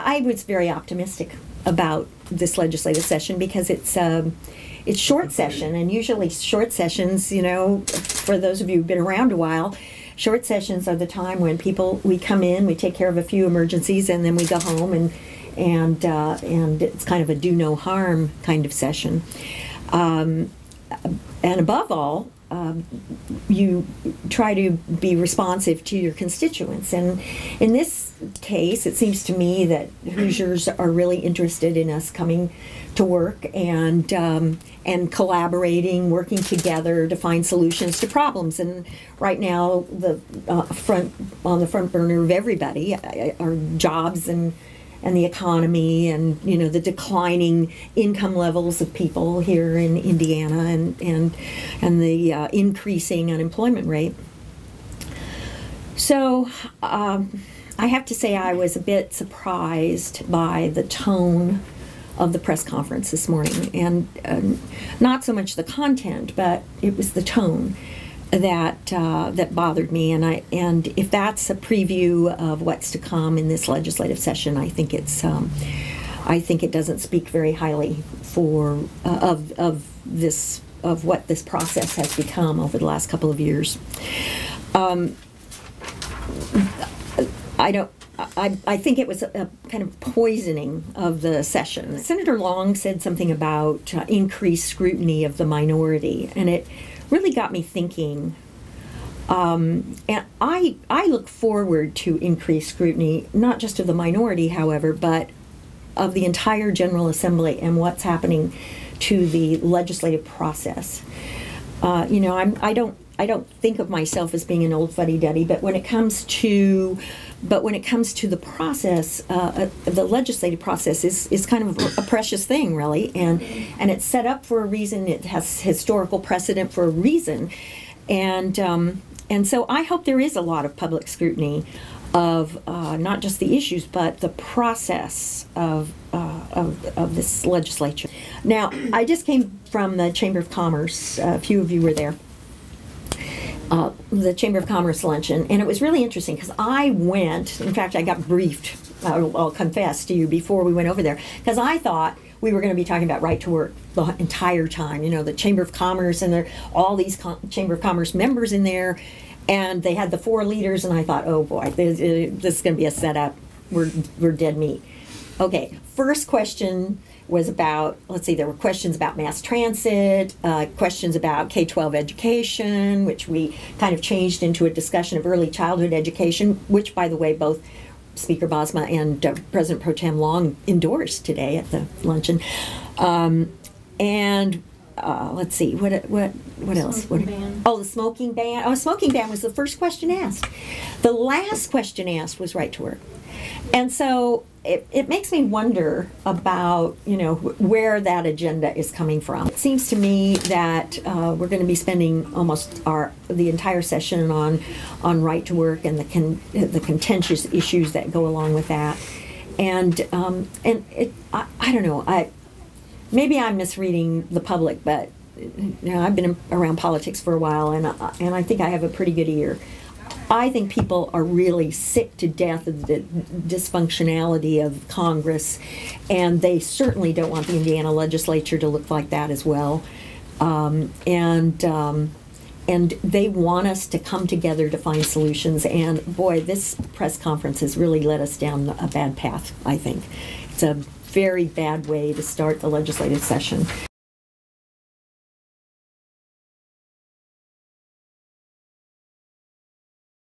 I was very optimistic about this legislative session because it's short session, and usually short sessions, you know, for those of you who've been around a while, short sessions are the time when we come in, we take care of a few emergencies, and then we go home, and it's kind of a do no harm kind of session. And above all, you try to be responsive to your constituents. And in this case, it seems to me that Hoosiers are really interested in us coming to work and collaborating, working together to find solutions to problems. And right now, on the front burner of everybody are jobs and the economy, and you know, the declining income levels of people here in Indiana, and the increasing unemployment rate. So I have to say I was a bit surprised by the tone of the press conference this morning, and not so much the content, but it was the tone that bothered me, and if that's a preview of what's to come in this legislative session, I think it doesn't speak very highly of what this process has become over the last couple of years. I think it was a kind of poisoning of the session. Senator Long said something about increased scrutiny of the minority, and it really got me thinking. And I look forward to increased scrutiny, not just of the minority, however, but of the entire General Assembly and what's happening to the legislative process. You know, I don't think of myself as being an old fuddy-duddy, but when it comes to the process, the legislative process is kind of a precious thing, really, and it's set up for a reason. It has historical precedent for a reason, and so I hope there is a lot of public scrutiny of not just the issues, but the process of this legislature. Now, I just came from the Chamber of Commerce. A few of you were there. The Chamber of Commerce luncheon, and it was really interesting because I went, in fact, I got briefed, I'll confess to you, before we went over there, because I thought we were going to be talking about right to work the entire time. You know, the Chamber of Commerce, and there are all these Chamber of Commerce members in there, and they had the 4 leaders, and I thought, oh boy, this is going to be a setup. We're dead meat. Okay, first question was about, let's see, there were questions about mass transit, questions about K-12 education, which we kind of changed into a discussion of early childhood education, which, by the way, both Speaker Bosma and President Pro Tem Long endorsed today at the luncheon. And let's see, what else? Oh, the smoking ban. Oh, smoking ban was the first question asked. The last question asked was right to work. And so it makes me wonder about, you know, where that agenda is coming from. It seems to me that we're going to be spending almost the entire session on right to work and the contentious issues that go along with that. And I don't know. Maybe I'm misreading the public, but you know, I've been around politics for a while, and I think I have a pretty good ear. I think people are really sick to death of the dysfunctionality of Congress, and they certainly don't want the Indiana legislature to look like that as well. And they want us to come together to find solutions. And boy, this press conference has really led us down a bad path, I think. It's a very bad way to start the legislative session.